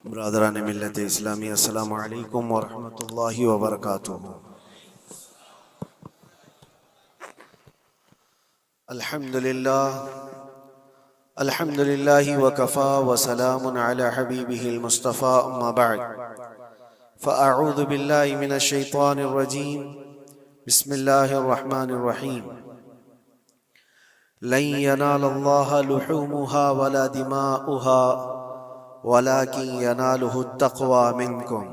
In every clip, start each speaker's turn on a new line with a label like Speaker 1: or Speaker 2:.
Speaker 1: برادران ملت اسلامی، السلام علیکم ورحمۃ اللہ وبرکاتہ۔ الحمد للہ وکفا وسلام علی حبیبہ المصطفى، اما بعد فاعوذ باللہ من الشیطان الرجیم، بسم اللہ الرحمن الرحیم۔ لن ینال اللہ لحومها ولا دماؤها ولكن يناله التقوى منكم،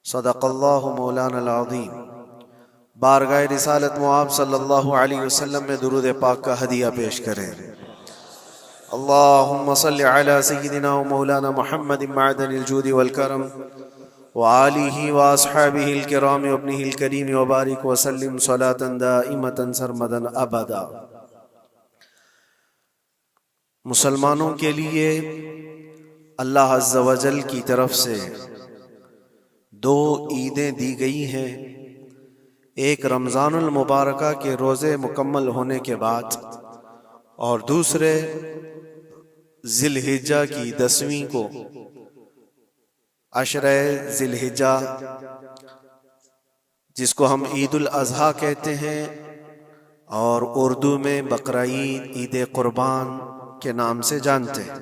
Speaker 1: صدق اللہ مولانا العظیم۔ بارگاہ رسالت معاب صلی اللہ علیہ وسلم میں درود پاک کا ہدیہ پیش کریں۔ اللہم صل علی سیدنا و مولانا محمد معدن الجود والکرم وآلہ واصحابہ الکرام وابنہ الکریم وبارک وسلم صلاة دائمة سرمدا ابدا۔ مسلمانوں کے لیے اللہ عز و جل کی طرف سے دو عیدیں دی گئی ہیں، ایک رمضان المبارکہ کے روزے مکمل ہونے کے بعد اور دوسرے ذی الحجہ کی 10ویں کو، عشرہ ذی الحجہ جس کو ہم عید الاضحیٰ کہتے ہیں اور اردو میں بقرعید، عید قربان کے نام سے جانتے ہیں۔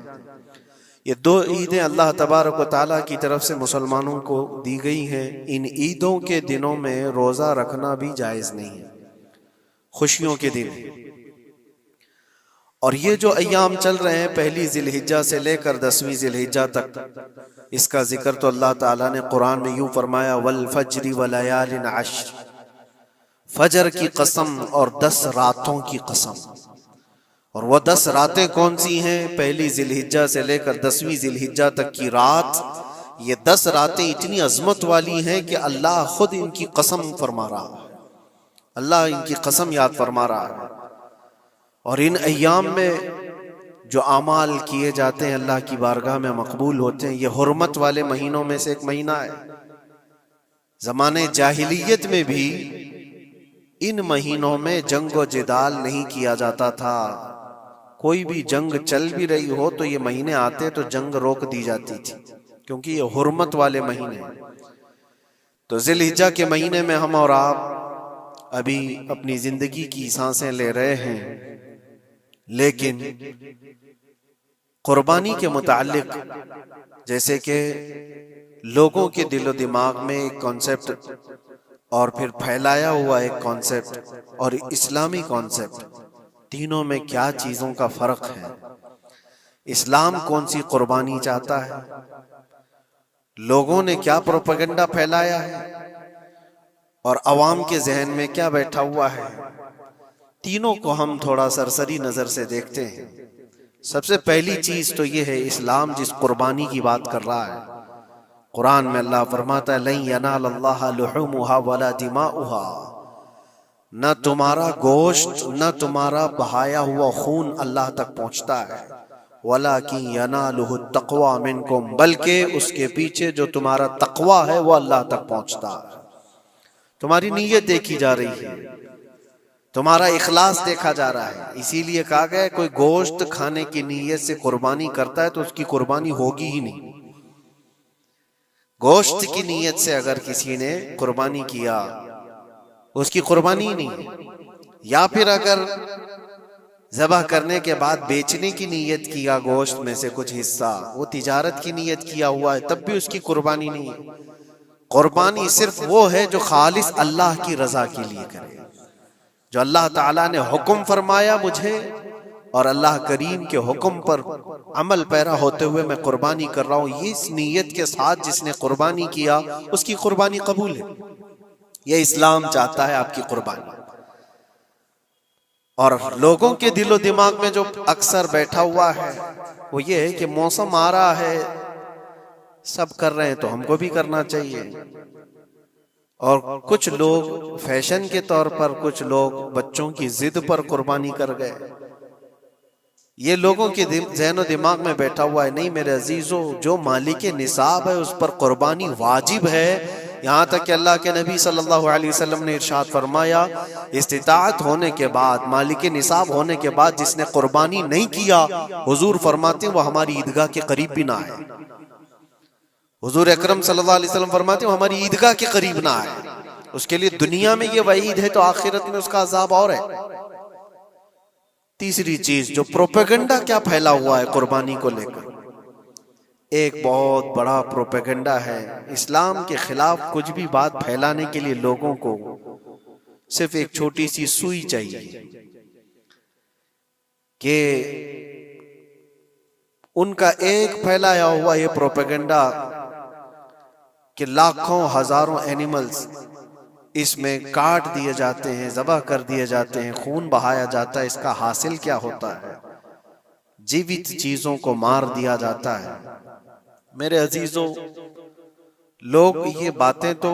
Speaker 1: یہ دو عیدیں اللہ تبارک و تعالیٰ کی طرف سے مسلمانوں کو دی گئی ہیں۔ ان عیدوں کے دنوں میں روزہ رکھنا بھی جائز نہیں ہے، خوشیوں کے دن۔ اور یہ جو ایام چل رہے ہیں پہلی ذی الحجہ سے لے کر 10ویں ذی الحجہ تک، اس کا ذکر تو اللہ تعالیٰ نے قرآن میں یوں فرمایا، والفجر ولیال عشر، فجر کی قسم اور 10 راتوں کی قسم۔ اور وہ 10 راتیں کون سی ہیں؟ پہلی ذی الحجہ سے لے کر 10ویں ذی الحجہ تک کی رات، یہ 10 راتیں اتنی عظمت والی ہیں کہ اللہ خود ان کی قسم فرما رہا ہے، اللہ ان کی قسم یاد فرما رہا ہے۔ اور ان ایام میں جو اعمال کیے جاتے ہیں اللہ کی بارگاہ میں مقبول ہوتے ہیں۔ یہ حرمت والے مہینوں میں سے ایک مہینہ ہے۔ زمانے جاہلیت میں بھی ان مہینوں میں جنگ و جدال نہیں کیا جاتا تھا۔ کوئی بھی جنگ چل بھی رہی ہو تو یہ مہینے آتے تو جنگ روک دی جاتی تھی، کیونکہ یہ حرمت والے مہینے ہیں۔ تو ذی الحجہ کے مہینے میں ہم اور آپ ابھی اپنی زندگی کی سانسیں لے رہے ہیں، لیکن قربانی کے متعلق جیسے کہ لوگوں کے دل و دماغ میں ایک کانسیپٹ اور پھر پھیلایا ہوا ایک کانسیپٹ اور اسلامی کانسیپٹ، تینوں میں کیا چیزوں کا فرق ہے؟ اسلام کون سی قربانی چاہتا ہے؟ لوگوں نے کیا پروپیگنڈا پھیلایا ہے اور عوام کے ذہن میں کیا بیٹھا ہوا ہے؟ تینوں کو ہم تھوڑا سرسری نظر سے دیکھتے ہیں۔ سب سے پہلی چیز تو یہ ہے، اسلام جس قربانی کی بات کر رہا ہے، قرآن میں اللہ فرماتا ہے لن ینال اللہ لحومها ولا دماؤها، نہ تمہارا گوشت نہ تمہارا بہایا ہوا خون اللہ تک پہنچتا ہے، وَلَكِنْ يَنَالُهُ التَّقْوَى مِنْكُمْ، بلکہ اس کے پیچھے جو تمہارا تقوی ہے وہ اللہ تک پہنچتا ہے۔ تمہاری نیت دیکھی جا رہی ہے، تمہارا اخلاص دیکھا جا رہا ہے۔ اسی لیے کہا گیا ہے کوئی گوشت کھانے کی نیت سے قربانی کرتا ہے تو اس کی قربانی ہوگی ہی نہیں۔ گوشت کی نیت سے اگر کسی نے قربانی کیا اس کی قربانی نہیں، یا پھر اگر ذبح کرنے کے بعد بیچنے کی نیت کیا گوشت میں سے کچھ حصہ، وہ تجارت کی نیت کیا ہوا ہے، تب بھی اس کی قربانی نہیں ہے۔ قربانی صرف وہ ہے جو خالص اللہ کی رضا کے لیے کرے، جو اللہ تعالیٰ نے حکم فرمایا مجھے اور اللہ کریم کے حکم پر عمل پیرا ہوتے ہوئے میں قربانی کر رہا ہوں، یہ اس نیت کے ساتھ جس نے قربانی کیا اس کی قربانی قبول ہے۔ یہ اسلام چاہتا ہے آپ کی قربانی۔ اور لوگوں کے دل و دماغ میں جو اکثر بیٹھا ہوا ہے وہ یہ ہے کہ موسم آ رہا ہے، سب کر رہے ہیں تو ہم کو بھی کرنا چاہیے۔ اور کچھ لوگ فیشن کے طور پر، کچھ لوگ بچوں کی ضد پر قربانی کر گئے۔ یہ لوگوں کے ذہن و دماغ میں بیٹھا ہوا ہے۔ نہیں میرے عزیزو، جو مالک نصاب ہے اس پر قربانی واجب ہے، یہاں تک کہ اللہ کے نبی صلی اللہ علیہ وسلم نے ارشاد فرمایا استطاعت ہونے کے بعد، مالک نصاب ہونے کے بعد جس نے قربانی نہیں کیا، حضور فرماتے ہیں وہ ہماری عیدگاہ کے قریب بھی نہ آئے۔ حضور اکرم صلی اللہ علیہ وسلم فرماتے ہیں ہماری عیدگاہ کے قریب نہ آئے، اس کے لیے دنیا میں یہ وعید ہے تو آخرت میں اس کا عذاب اور ہے۔ تیسری چیز جو پروپیگنڈا کیا پھیلا ہوا ہے قربانی کو لے کر، ایک بہت بڑا پروپیگنڈا ہے اسلام کے خلاف کچھ بھی بات پھیلانے کے لیے لوگوں کو صرف ایک چھوٹی سی سوئی چاہیے کہ ان کا ایک پھیلایا ہوا یہ پروپیگنڈا کہ لاکھوں ہزاروں اینیملز اس میں کاٹ دیے جاتے ہیں، ذبح کر دیے جاتے ہیں، خون بہایا جاتا ہے، اس کا حاصل کیا ہوتا ہے؟ جیوت چیزوں کو مار دیا جاتا ہے۔ میرے عزیزوں، لوگ یہ باتیں تو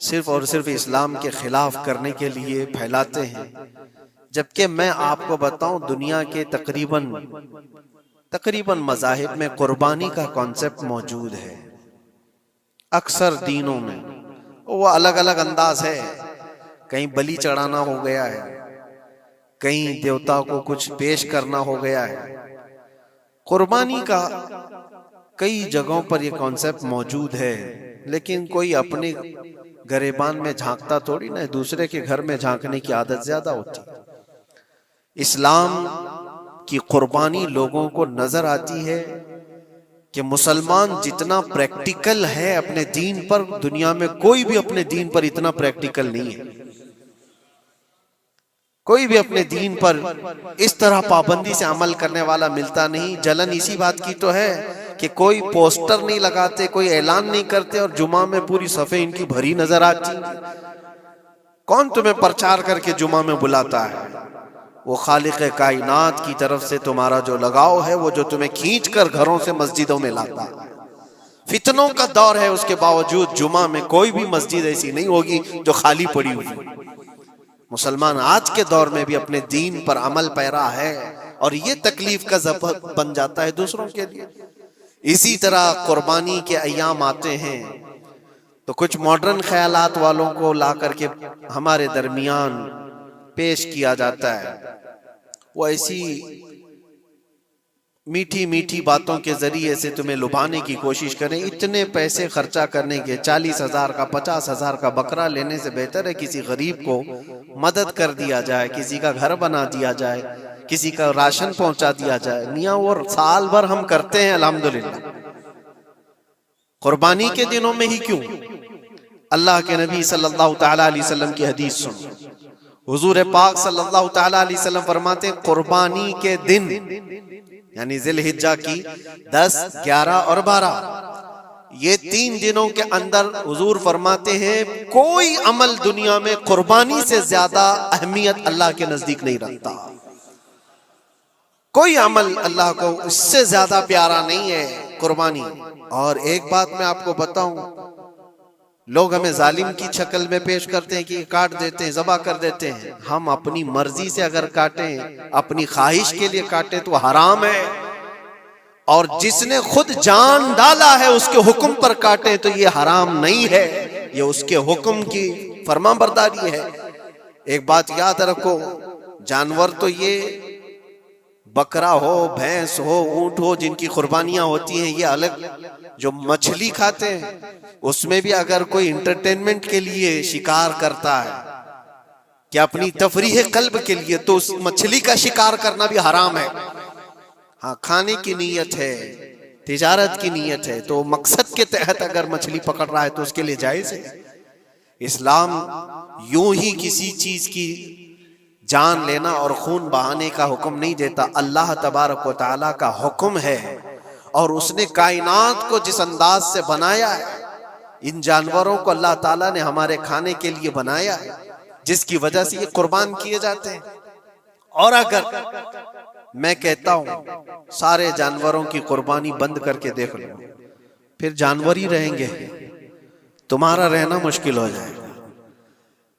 Speaker 1: صرف اور صرف اسلام کے خلاف کرنے کے لیے پھیلاتے ہیں، جبکہ میں آپ کو بتاؤں دنیا کے تقریباً مذاہب میں قربانی کا کانسیپٹ موجود ہے۔ اکثر دینوں میں وہ الگ الگ انداز ہے، کہیں بلی چڑھانا ہو گیا ہے، کہیں دیوتا کو کچھ پیش کرنا ہو گیا ہے۔ قربانی کا کئی جگہوں پر یہ کانسیپٹ موجود ہے، لیکن کوئی اپنے گریبان میں جھانکتا تھوڑی نہ، دوسرے کے گھر میں جھانکنے کی عادت زیادہ ہوتی ہے۔ اسلام کی قربانی لوگوں کو نظر آتی ہے کہ مسلمان جتنا پریکٹیکل ہے اپنے دین پر، دنیا میں کوئی بھی اپنے دین پر اتنا پریکٹیکل نہیں ہے۔ کوئی بھی اپنے دین پر اس طرح پابندی سے عمل کرنے والا ملتا نہیں۔ جلن اسی بات کی تو ہے کہ کوئی پوسٹر نہیں لگاتے، کوئی اعلان نہیں کرتے، اور جمعہ میں پوری صفحے ان کی بھری نظر آتی۔ کون تمہیں پرچار کر کے جمعہ میں بلاتا ہے؟ وہ خالق کائنات کی طرف سے تمہارا جو لگاؤ ہے، وہ جو تمہیں کھینچ کر گھروں سے مسجدوں میں لاتا ہے۔ فتنوں کا دور ہے، اس کے باوجود جمعہ میں کوئی بھی مسجد ایسی نہیں ہوگی جو خالی پڑی ہوئی۔ مسلمان آج کے دور میں بھی اپنے دین پر عمل پیرا ہے، اور یہ تکلیف کا سبب بن جاتا ہے دوسروں کے لیے۔ اسی طرح قربانی کے ایام آتے ہیں تو کچھ ماڈرن خیالات والوں کو لا کر کے ہمارے درمیان پیش کیا جاتا ہے۔ وہ ایسی میٹھی میٹھی باتوں کے ذریعے سے تمہیں لبھانے کی کوشش کریں۔ اتنے پیسے خرچہ کرنے کے، 40,000 کا 50,000 کا بکرا لینے سے بہتر ہے کسی غریب کو مدد کر دیا جائے، کسی کا گھر بنا دیا جائے، کسی کا راشن پہنچا دیا جائے۔ میاں وہ سال بھر ہم کرتے ہیں الحمدللہ، قربانی کے دنوں میں ہی کیوں؟ اللہ کے نبی صلی اللہ تعالی علیہ وسلم کی حدیث سن۔ حضور پاک صلی اللہ تعالی علیہ وسلم فرماتے ہیں قربانی کے دن، یعنی ذی الحجہ کی 10، 11 اور 12، یہ 3 دنوں کے اندر حضور فرماتے ہیں کوئی عمل دنیا میں قربانی سے زیادہ اہمیت اللہ کے نزدیک نہیں رکھتا۔ کوئی عمل اللہ کو اس سے زیادہ پیارا نہیں ہے قربانی۔ اور ایک بات میں آپ کو بتاؤں، لوگ ہمیں ظالم کی شکل میں پیش کرتے ہیں کہ کاٹ دیتے ہیں، ذبح کر دیتے ہیں۔ ہم اپنی مرضی سے اگر کاٹیں، اپنی خواہش کے لیے کاٹیں تو حرام ہے، اور جس نے خود جان ڈالا ہے اس کے حکم پر کاٹیں تو یہ حرام نہیں ہے، یہ اس کے حکم کی فرمان برداری ہے۔ ایک بات یاد رکھو، جانور تو یہ بکرا ہو، بھینس ہو، اونٹ ہو، جن کی قربانیاں ہوتی ہیں یہ الگ۔ جو مچھلی کھاتے ہیں اس میں بھی اگر کوئی انٹرٹینمنٹ کے لیے شکار کرتا ہے کہ اپنی تفریح قلب کے لیے، تو اس مچھلی کا شکار کرنا بھی حرام ہے۔ ہاں، کھانے کی نیت ہے، تجارت کی نیت ہے، تو مقصد کے تحت اگر مچھلی پکڑ رہا ہے تو اس کے لیے جائز ہے۔ اسلام یوں ہی کسی چیز کی جان لینا اور خون بہانے کا حکم نہیں دیتا۔ اللہ تبارک و تعالیٰ کا حکم ہے، اور اس نے کائنات کو جس انداز سے بنایا ہے، ان جانوروں کو اللہ تعالیٰ نے ہمارے کھانے کے لیے بنایا ہے، جس کی وجہ سے یہ قربان کیے جاتے ہیں۔ اور اگر میں کہتا ہوں سارے جانوروں کی قربانی بند کر کے دیکھ لو، پھر جانور ہی رہیں گے، تمہارا رہنا مشکل ہو جائے گا۔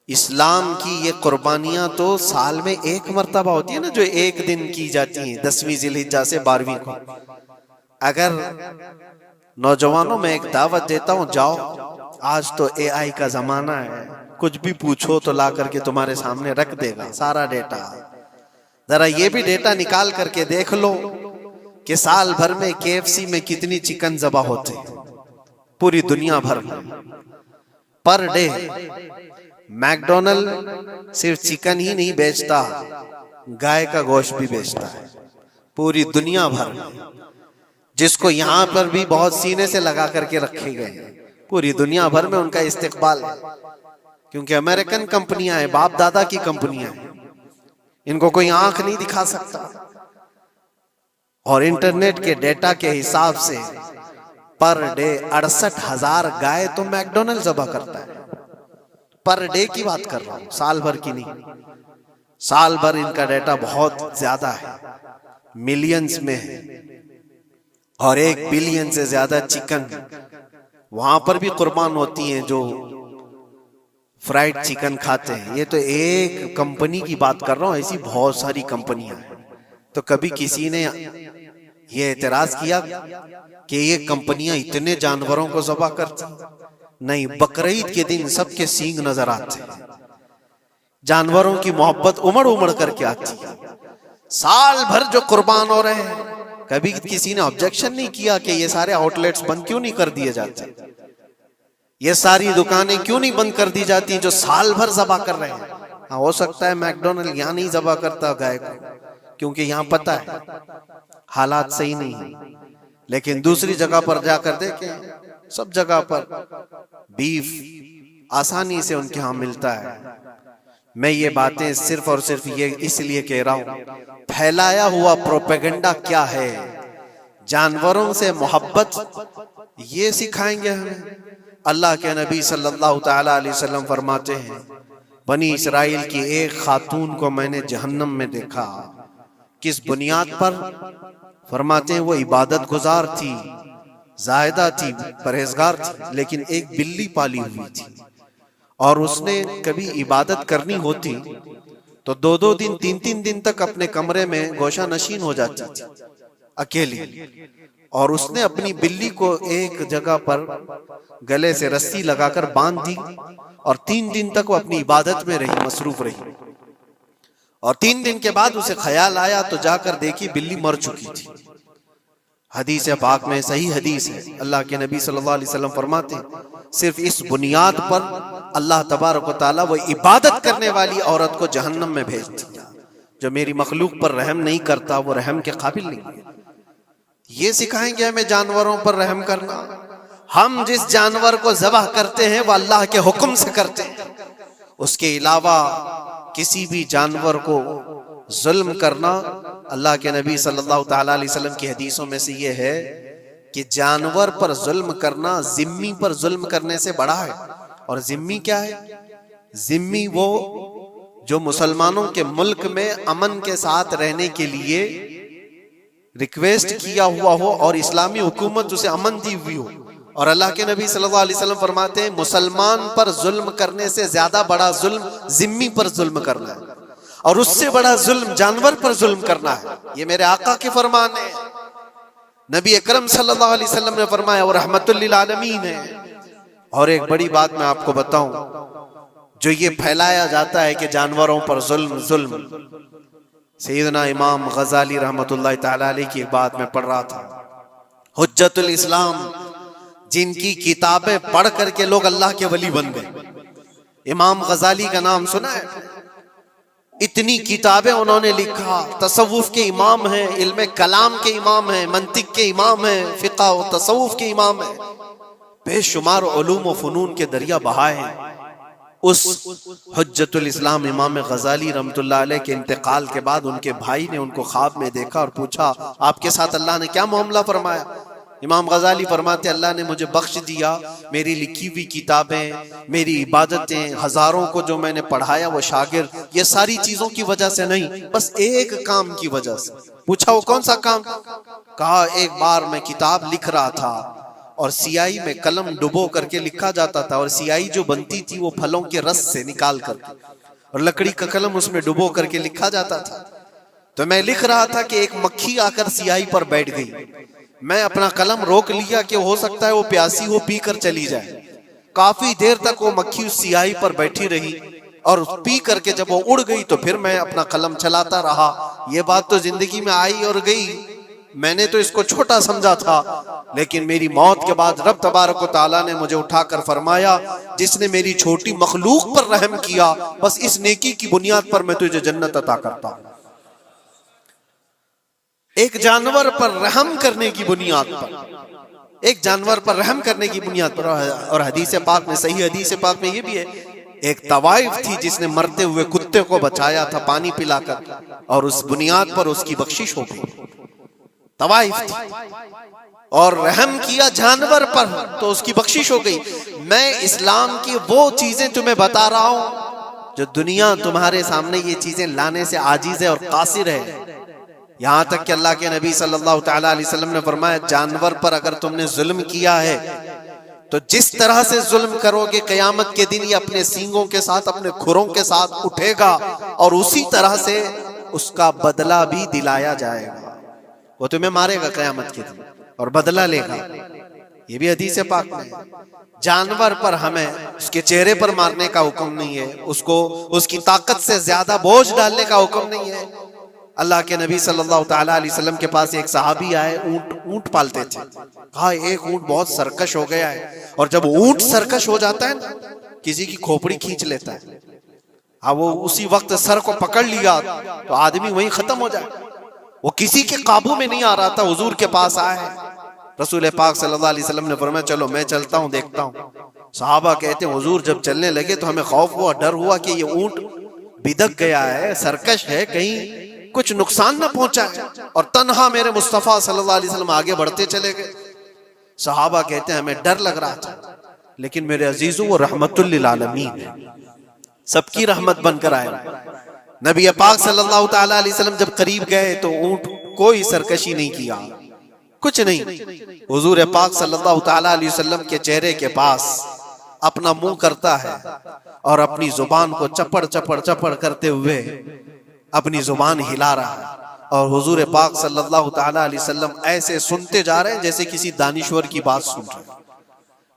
Speaker 1: اسلام کی یہ قربانیاں تو سال میں ایک مرتبہ ہوتی ہے نا، جو ایک دن کی جاتی ہیں، 10ویں ذی الحجہ سے 12ویں کو۔ اگر نوجوانوں میں ایک دعوت دیتا ہوں، جاؤ، آج تو AI کا زمانہ ہے، کچھ بھی پوچھو تو لا کر کے تمہارے سامنے رکھ دے گا سارا ڈیٹا۔ ذرا یہ بھی ڈیٹا نکال کر کے دیکھ لو کہ سال بھر میں KFC میں کتنی چکن ذبح ہوتے ہیں، پوری دنیا بھر میں پر ڈے۔ میکڈونلڈ صرف چکن ہی نہیں بیچتا، گائے کا گوشت بھی بیچتا ہے پوری دنیا بھر میں، جس کو یہاں پر بھی بہت سینے سے لگا کر کے رکھے گئے ہیں۔ پوری دنیا بھر میں ان کا استقبال ہے، کیونکہ امریکن کمپنیاں ہیں، باپ دادا کی کمپنیاں ہیں، ان کو کوئی آنکھ نہیں دکھا سکتا۔ اور انٹرنیٹ کے ڈیٹا کے حساب سے پر ڈے 68,000 گائے تو میکڈونلڈ ذبح کرتا ہے۔ پر ڈے کی بات کر رہا ہوں، سال بھر کی نہیں۔ سال بھر ان کا ڈیٹا بہت زیادہ ہے، ملینز میں ہے، اور 1 بلین سے زیادہ چکن وہاں پر بھی قربان ہوتی ہیں جو فرائیڈ چکن کھاتے ہیں۔ یہ تو ایک کمپنی کی بات کر رہا ہوں، ایسی بہت ساری کمپنیاں ہیں۔ تو کبھی کسی نے یہ اعتراض کیا کہ یہ کمپنیاں اتنے جانوروں کو ذبح کرتی؟ نہیں، بقرعید کے دن سب کے سینگ نظر آتے ہیں، جانوروں کی محبت امڑ امڑ کر کے آتی ہے۔ سال بھر جو قربان ہو رہے ہیں، کبھی کسی نے آبجیکشن نہیں کیا کہ یہ سارے آؤٹ لیٹس بند کیوں نہیں کر دیے جاتے، یہ ساری دکانیں کیوں نہیں بند کر دی جاتی جو سال بھر ذبح کر رہے ہیں۔ ہاں، ہو سکتا ہے میکڈونلڈ یہاں نہیں ذبح کرتا گائے کو، کیونکہ یہاں پتہ ہے حالات صحیح نہیں ہیں، لیکن دوسری جگہ پر جا کر دیکھیں، سب جگہ پر بیف آسانی سے ان کے ہاں ملتا ہے۔ میں یہ باتیں صرف اور صرف یہ اس لیے کہہ رہا ہوں، پھیلایا ہوا پروپیگنڈا کیا ہے؟ جانوروں سے محبت یہ سکھائیں گے ہمیں؟ اللہ کے نبی صلی اللہ تعالی علیہ وسلم فرماتے ہیں، بنی اسرائیل کی ایک خاتون کو میں نے جہنم میں دیکھا۔ کس بنیاد پر؟ فرماتے ہیں وہ عبادت گزار تھی، زاہدہ تھی، پرہیزگار تھی، لیکن ایک بلی پالی ہوئی تھی، اور اس نے کبھی عبادت کرنی ہوتی تو 2 دن 3 دن تک اپنے کمرے میں گوشہ نشین ہو جاتی تھی اکیلی، اور اس نے اپنی بلی کو ایک جگہ پر گلے سے رسی لگا کر باندھ دی، اور 3 دن تک وہ اپنی عبادت میں رہی، مصروف رہی، اور 3 دن کے بعد اسے خیال آیا تو جا کر دیکھی بلی مر چکی تھی۔ حدیث پاک میں صحیح حدیث ہے، اللہ کے نبی صلی اللہ علیہ وسلم فرماتے ہیں صرف اس بنیاد پر اللہ تبارک و تعالیٰ وہ عبادت کرنے والی عورت کو جہنم میں بھیج دیا۔ جو میری مخلوق پر رحم نہیں کرتا وہ رحم کے قابل نہیں ہے۔ یہ سکھائیں گے ہمیں جانوروں پر رحم کرنا؟ ہم جس جانور کو ذبح کرتے ہیں وہ اللہ کے حکم سے کرتے ہیں، اس کے علاوہ کسی بھی جانور کو ظلم کرنا، اللہ کے نبی صلی اللہ تعالیٰ علیہ وسلم کی حدیثوں میں سے یہ ہے کہ جانور پر ظلم کرنا ذمی پر ظلم کرنے سے بڑا ہے۔ اور ذمی کیا ہے؟ ذمی وہ جو مسلمانوں کے ملک میں امن کے ساتھ رہنے کے لیے ریکویسٹ کیا ہوا ہو اور اسلامی حکومت اسے امن دی ہوئی ہو، اور اللہ کے نبی صلی اللہ علیہ وسلم فرماتے ہیں مسلمان پر ظلم کرنے سے زیادہ بڑا ظلم ذمی پر ظلم کرنا ہے، اور اس سے بڑا ظلم جانور پر ظلم کرنا ہے۔ یہ میرے آقا کے فرمان ہے، نبی اکرم صلی اللہ علیہ وسلم نے فرمایا وہ رحمت للعالمین ہے۔ اور ایک بڑی بات میں آپ کو بتاؤں، جو یہ پھیلایا جاتا ہے کہ جانوروں پر ظلم، سیدنا امام غزالی رحمت اللہ تعالی علیہ کی ایک بات میں پڑھ رہا تھا، حجت الاسلام، جن کی کتابیں پڑھ کر کے لوگ اللہ کے ولی بن گئے۔ امام غزالی کا نام سنا ہے؟ اتنی کتابیں انہوں نے لکھا، تصوف کے امام ہیں، علم کلام کے امام ہیں، منطق کے امام ہیں، فقہ و تصوف کے امام ہیں، بے شمار علوم و فنون کے دریا بہائے ہیں۔ اس حجت الاسلام امام غزالی رحمت اللہ علیہ کے انتقال کے بعد ان کے بھائی نے ان کو خواب میں دیکھا اور پوچھا آپ کے ساتھ اللہ نے کیا معاملہ فرمایا؟ امام غزالی فرماتے اللہ نے مجھے بخش دیا، میری لکھی ہوئی کتابیں، میری عبادتیں، ہزاروں کو جو میں نے پڑھایا وہ شاگرد، یہ ساری چیزوں کی وجہ سے نہیں، بس ایک کام کی وجہ سے۔ پوچھا وہ کون سا کام؟ کہا ایک بار میں کتاب لکھ رہا تھا اور سیاہی میں قلم ڈبو کر کے لکھا جاتا تھا، اور سیاہی جو بنتی تھی وہ پھلوں کے رس سے نکال کر کے، اور لکڑی کا قلم اس میں ڈبو کر کے لکھا جاتا تھا۔ تو میں لکھ رہا تھا کہ ایک مکھی آ کر سیاہی پر بیٹھ گئی، میں اپنا قلم روک لیا کہ ہو سکتا ہے وہ پیاسی ہو، پی کر چلی جائے۔ کافی دیر تک وہ مکھی اس سیاہی پر بیٹھی رہی، اور پی کر کے جب وہ اڑ گئی تو پھر میں اپنا قلم چلاتا رہا۔ یہ بات تو زندگی میں آئی اور گئی، میں نے تو اس کو چھوٹا سمجھا تھا، لیکن میری موت کے بعد رب تبارک و تعالیٰ نے مجھے اٹھا کر فرمایا جس نے میری چھوٹی مخلوق پر رحم کیا بس اس نیکی کی بنیاد پر میں تجھے جنت عطا کرتا ہوں۔ ایک جانور پر رحم کرنے کی بنیاد پر، ایک جانور پر رحم کرنے کی بنیاد پر، اور حدیث پاک میں، صحیح حدیث پاک میں یہ بھی ہے، ایک طوائف تھی جس نے مرتے ہوئے کتے کو بچایا تھا پانی پلا کر، اور اس بنیاد پر اس کی بخشش ہو گئی۔ طوائف تھی اور رحم کیا جانور پر تو اس کی بخشش ہو گئی۔ میں اسلام کی وہ چیزیں تمہیں بتا رہا ہوں جو دنیا تمہارے سامنے یہ چیزیں لانے سے عاجز ہے اور قاصر ہے، یہاں تک کہ اللہ کے نبی صلی اللہ تعالیٰ علیہ وسلم نے فرمایا جانور پر اگر تم نے ظلم کیا ہے تو جس طرح سے ظلم کرو گے قیامت کے دن یہ اپنے سینگوں کے ساتھ، اپنے کھروں کے ساتھ اٹھے گا اور اسی طرح سے اس کا بدلہ بھی دلایا جائے گا۔ وہ تمہیں مارے گا قیامت کے دن اور بدلہ لے گا، یہ بھی حدیث پاک میں۔ جانور پر ہمیں اس کے چہرے پر مارنے کا حکم نہیں ہے، اس کو اس کی طاقت سے زیادہ بوجھ ڈالنے کا حکم نہیں ہے۔ اللہ کے نبی صلی اللہ تعالیٰ علیہ وسلم کے پاس ایک صحابی آئے، اونٹ پالتے تھے، کہا ایک اونٹ بہت سرکش ہو گیا ہے، اور جب اونٹ سرکش ہو جاتا ہے نا کسی کی کھوپڑی کھینچ لیتا ہے، ہاں وہ اسی وقت سر کو پکڑ لیا تو آدمی وہیں ختم ہو جائے، وہ کسی کے قابو میں نہیں آ رہا تھا، حضور کے پاس آئے، رسول پاک صلی اللہ علیہ وسلم نے فرمایا چلو میں چلتا ہوں دیکھتا ہوں۔ صحابہ کہتے ہیں حضور جب چلنے لگے تو ہمیں خوف ہوا، ڈر ہوا کہ یہ اونٹ بدک گیا ہے، سرکش ہے، کہیں کچھ نقصان نہ پہنچا ہے، اور تنہا میرے مصطفیٰ صلی اللہ علیہ وسلم آگے بڑھتے چلے گئے۔ صحابہ کہتے ہیں ہمیں ڈر لگ رہا تھا، لیکن میرے عزیزوں وہ رحمت للعالمین ہے، سب کی رحمت بن کر آئے۔ نبی پاک صلی اللہ تعالیٰ علیہ وسلم جب قریب گئے تو اونٹ کوئی سرکشی نہیں کیا، کچھ نہیں۔ حضور پاک صلی اللہ تعالیٰ علیہ وسلم کے چہرے کے پاس اپنا منہ کرتا ہے اور اپنی زبان کو چپڑ چپڑ چپڑ کرتے ہوئے اپنی زبان ہلا رہا ہے، اور حضور پاک صلی اللہ تعالیٰ علیہ وسلم ایسے سنتے جا رہے ہیں جیسے کسی دانشور کی بات سن رہے ہیں۔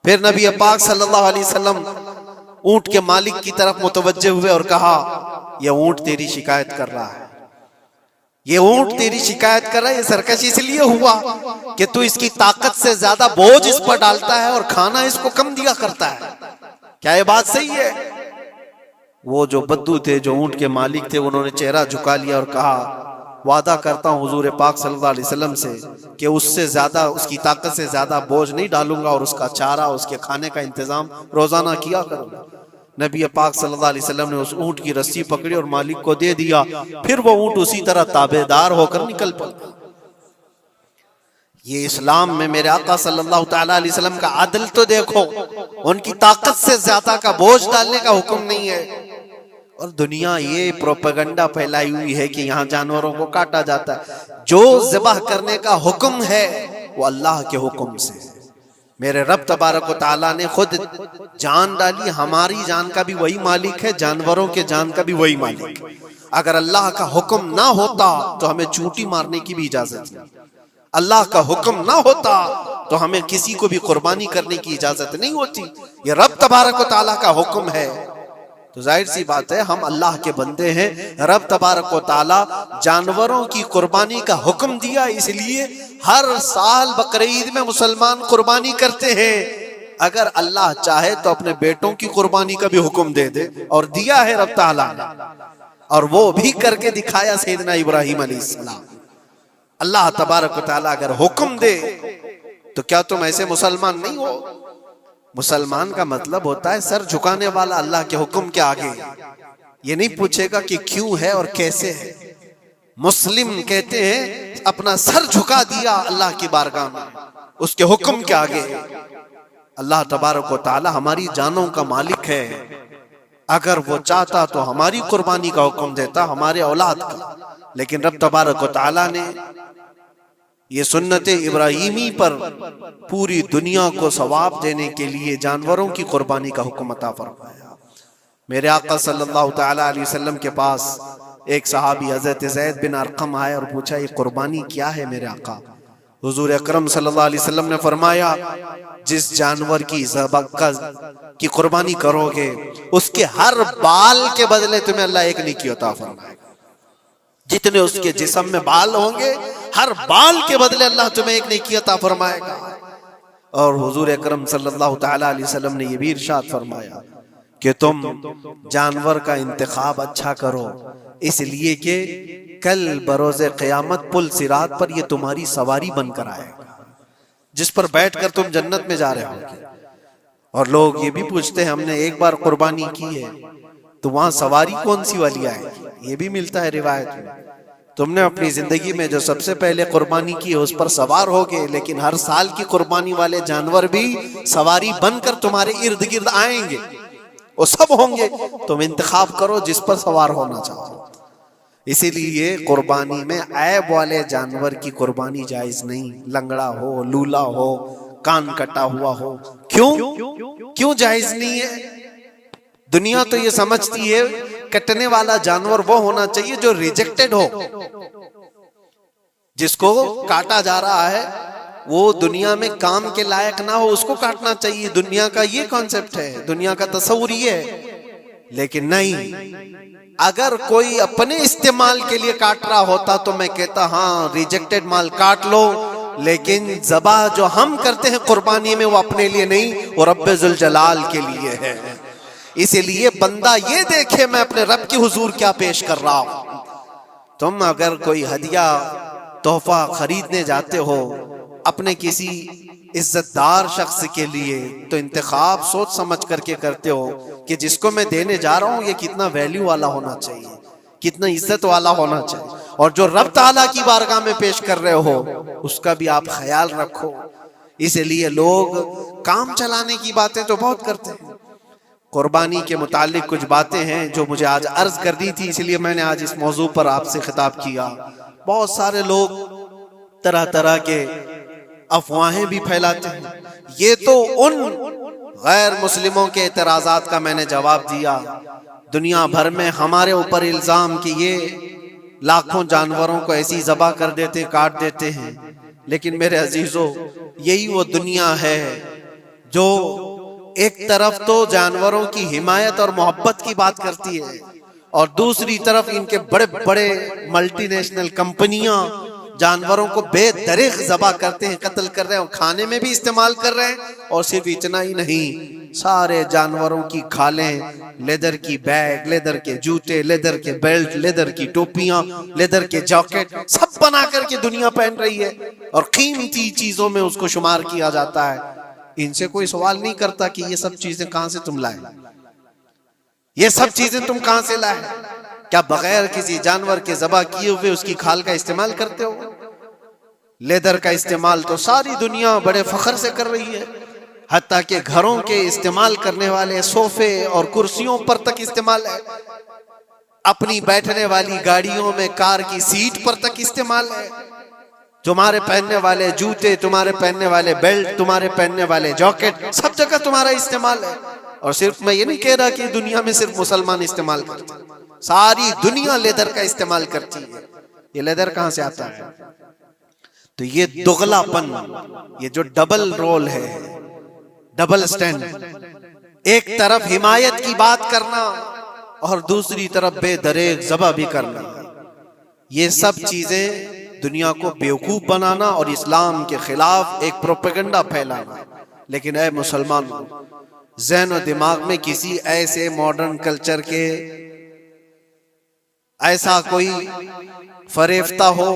Speaker 1: پھر نبی پاک صلی اللہ علیہ وسلم اونٹ کے مالک کی طرف متوجہ ہوئے اور کہا یہ اونٹ تیری شکایت کر رہا ہے، یہ اونٹ تیری شکایت کر رہا ہے، یہ سرکش اس لیے ہوا کہ تو اس کی طاقت سے زیادہ بوجھ اس پر ڈالتا ہے اور کھانا اس کو کم دیا کرتا ہے۔ کیا یہ بات صحیح ہے؟ وہ جو بدو تھے، جو اونٹ کے مالک تھے، انہوں نے چہرہ جھکا لیا اور کہا وعدہ کرتا ہوں حضور پاک صلی اللہ علیہ وسلم سے کہ اس سے زیادہ، اس کی طاقت سے زیادہ بوجھ نہیں ڈالوں گا، اور اس کا چارہ، اس کے کھانے کا انتظام روزانہ کیا کروں گا۔ نبی پاک صلی اللہ علیہ وسلم نے اس اونٹ کی رسی پکڑی اور مالک کو دے دیا، پھر وہ اونٹ اسی طرح تابعدار ہو کر نکل پڑا۔ یہ اسلام میں میرے آقا صلی اللہ تعالیٰ علیہ وسلم کا عدل تو دیکھو، ان کی طاقت سے زیادہ کا بوجھ ڈالنے کا حکم نہیں ہے۔ اور دنیا یہ پروپیگنڈا پھیلائی ہوئی ہے کہ یہاں جانوروں کو کاٹا جاتا ہے، جو ذبح کرنے کا حکم ہے وہ اللہ کے حکم سے ہے۔ میرے رب تبارک و تعالیٰ نے خود جان ڈالی، ہماری جان کا بھی وہی مالک ہے، جانوروں کے جان کا بھی وہی مالک ہے۔ اگر اللہ کا حکم نہ ہوتا تو ہمیں چونٹی مارنے کی بھی اجازت نہیں، اللہ کا حکم نہ ہوتا تو ہمیں کسی کو بھی قربانی کرنے کی اجازت نہیں ہوتی۔ یہ رب تبارک و تعالیٰ کا حکم ہے، تو ظاہر سی بات ہے ہم اللہ کے بندے ہیں۔ رب تبارک و تعالیٰ جانوروں کی قربانی کا حکم دیا، اس لیے ہر سال بقرعید میں مسلمان قربانی کرتے ہیں۔ اگر اللہ چاہے تو اپنے بیٹوں کی قربانی کا بھی حکم دے دے، اور دیا ہے رب تعالیٰ نے، اور وہ بھی کر کے دکھایا سیدنا ابراہیم علیہ السلام۔ اللہ تبارک و تعالیٰ اگر حکم دے تو کیا تم ایسے مسلمان نہیں ہو؟ مسلمان کا مطلب ہوتا ہے سر جھکانے والا اللہ کے حکم کے آگے، یہ نہیں پوچھے گا کہ کیوں ہے اور کیسے ہے۔ مسلم کہتے ہیں اپنا سر جھکا دیا اللہ کی بارگاہ میں، اس کے حکم کے آگے۔ اللہ تبارک و تعالی ہماری جانوں کا مالک ہے، اگر وہ چاہتا تو ہماری قربانی کا حکم دیتا، ہمارے اولاد کا، لیکن رب تبارک و تعالی نے یہ سنت ابراہیمی پر پوری دنیا کو ثواب دینے کے لیے جانوروں کی قربانی کا حکم عطا فرمایا۔ میرے آقا صلی اللہ تعالی علیہ وسلم کے پاس ایک صحابی حضرت زید بن ارقم آئے اور پوچھا یہ قربانی کیا ہے میرے آقا؟ حضور اکرم صلی اللہ علیہ وسلم نے فرمایا جس جانور کی کی قربانی کرو گے اس کے ہر بال کے بدلے تمہیں اللہ ایک نیکی عطا فرمائے گا۔ جتنے اس کے جسم میں بال ہوں گے ہر بال کے بدلے اللہ تمہیں ایک نیکی عطا فرمائے گا۔ اور حضور اکرم صلی اللہ تعالی علیہ وسلم نے یہ بھی ارشاد فرمایا کہ تم جانور کا انتخاب اچھا کرو، اس لیے کہ کل بروز قیامت پل صراط پر یہ تمہاری سواری بن کر آئے گا، جس پر بیٹھ کر تم جنت میں جا رہے ہوگے۔ اور لوگ یہ بھی پوچھتے ہیں ہم نے ایک بار قربانی کی ہے تو وہاں سواری کون سی والی آئے گی؟ یہ بھی ملتا ہے روایت میں، تم نے اپنی زندگی میں جو سب سے پہلے قربانی کی ہے اس پر سوار ہوگے، لیکن ہر سال کی قربانی والے جانور بھی سواری بن کر تمہارے ارد گرد آئیں گے، وہ سب ہوں گے، تم انتخاب کرو جس پر سوار ہونا چاہو۔ اسی لیے قربانی میں عیب والے جانور کی قربانی جائز نہیں، لنگڑا ہو، لولا ہو، کان کٹا ہوا ہو۔ کیوں جائز نہیں ہے؟ دنیا تو یہ سمجھتی ہے کٹنے والا جانور وہ ہونا چاہیے جو ریجیکٹڈ ہو، جس کو کاٹا جا رہا ہے وہ دنیا میں کام کے لائق نہ ہو، اس کو کاٹنا چاہیے۔ دنیا کا یہ کانسیپٹ ہے، دنیا کا تصور یہ ہے۔ لیکن نہیں، اگر کوئی اپنے استعمال کے لیے کاٹ رہا ہوتا تو میں کہتا ہاں ریجیکٹڈ مال کاٹ لو، لیکن ذبح جو ہم کرتے ہیں قربانی میں وہ اپنے لیے نہیں، وہ رب ذوالجلال کے لیے ہے۔ اسی لیے بندہ یہ دیکھے میں اپنے رب کی حضور کیا پیش کر رہا ہوں۔ تم اگر کوئی ہدیہ تحفہ خریدنے جاتے ہو اپنے کسی عزت دار شخص کے لیے تو انتخاب سوچ سمجھ کر کے کرتے ہو کہ جس کو میں دینے جا رہا ہوں یہ کتنا ویلیو والا ہونا چاہیے، کتنا عزت والا ہونا چاہیے، اور جو رب تعالیٰ کی بارگاہ میں پیش کر رہے ہو اس کا بھی آپ خیال رکھو۔ اسی لیے لوگ کام چلانے کی باتیں تو بہت کرتے ہیں۔ قربانی کے متعلق کچھ باتیں ہیں جو مجھے آج عرض کرنی تھی، اس لیے میں نے آج اس موضوع پر آپ سے خطاب کیا۔ بہت سارے لوگ طرح طرح کے افواہیں بھی پھیلاتے ہیں، یہ تو ان غیر مسلموں کے اعتراضات کا میں نے جواب دیا۔ دنیا بھر میں ہمارے اوپر الزام کہ یہ لاکھوں جانوروں کو ایسی ذبح کر دیتے، کاٹ دیتے ہیں، لیکن میرے عزیزو یہی وہ دنیا ہے جو ایک طرف تو جانوروں کی حمایت اور محبت کی بات کرتی ہے، اور دوسری طرف ان کے بڑے بڑے ملٹی نیشنل کمپنیاں جانوروں کو بے دریغ ذبح کرتے ہیں، قتل کر رہے ہیں، اور کھانے میں بھی استعمال کر رہے ہیں۔ اور صرف اتنا ہی نہیں، سارے جانوروں کی کھالیں، لیدر کی بیگ، لیدر کے جوتے، لیدر کے بیلٹ، لیدر کی ٹوپیاں، لیدر کے جاکٹ سب بنا کر کے دنیا پہن رہی ہے، اور قیمتی چیزوں میں اس کو شمار کیا جاتا ہے۔ ان سے کوئی سوال نہیں کرتا کہ یہ سب چیزیں کہاں سے تم لائے، یہ سب چیزیں تم کہاں سے لائے؟ کیا بغیر کسی جانور کے ذبح کیے ہوئے اس کی کھال کا استعمال کرتے ہو؟ لیدر کا استعمال تو ساری دنیا بڑے فخر سے کر رہی ہے، حتیٰ کہ گھروں کے استعمال کرنے والے صوفے اور کرسیوں پر تک استعمال ہے، اپنی بیٹھنے والی گاڑیوں میں کار کی سیٹ پر تک استعمال ہے۔ تمہارے پہننے والے جوتے، تمہارے پہننے والے بیلٹ، تمہارے پہننے والے جاکٹ، سب جگہ تمہارا استعمال ہے۔ اور صرف میں یہ نہیں کہہ رہا کہ دنیا میں صرف مسلمان استعمال کرتے ہیں، ساری دنیا لیدر کا استعمال کرتی ہے۔ یہ لیدر کہاں سے آتا ہے؟ تو یہ دغلا پن، یہ جو ڈبل رول ہے، ڈبل سٹینڈ، ایک طرف حمایت کی بات کرنا اور دوسری طرف بے دریغ ذبح بھی کرنا، یہ سب چیزیں دنیا کو بیوقوف بنانا اور اسلام کے خلاف ایک پروپیگنڈا پھیلانا۔ لیکن اے مسلمانوں، ذہن و دماغ میں کسی ایسے ماڈرن کلچر کے ایسا کوئی فریفتہ ہو،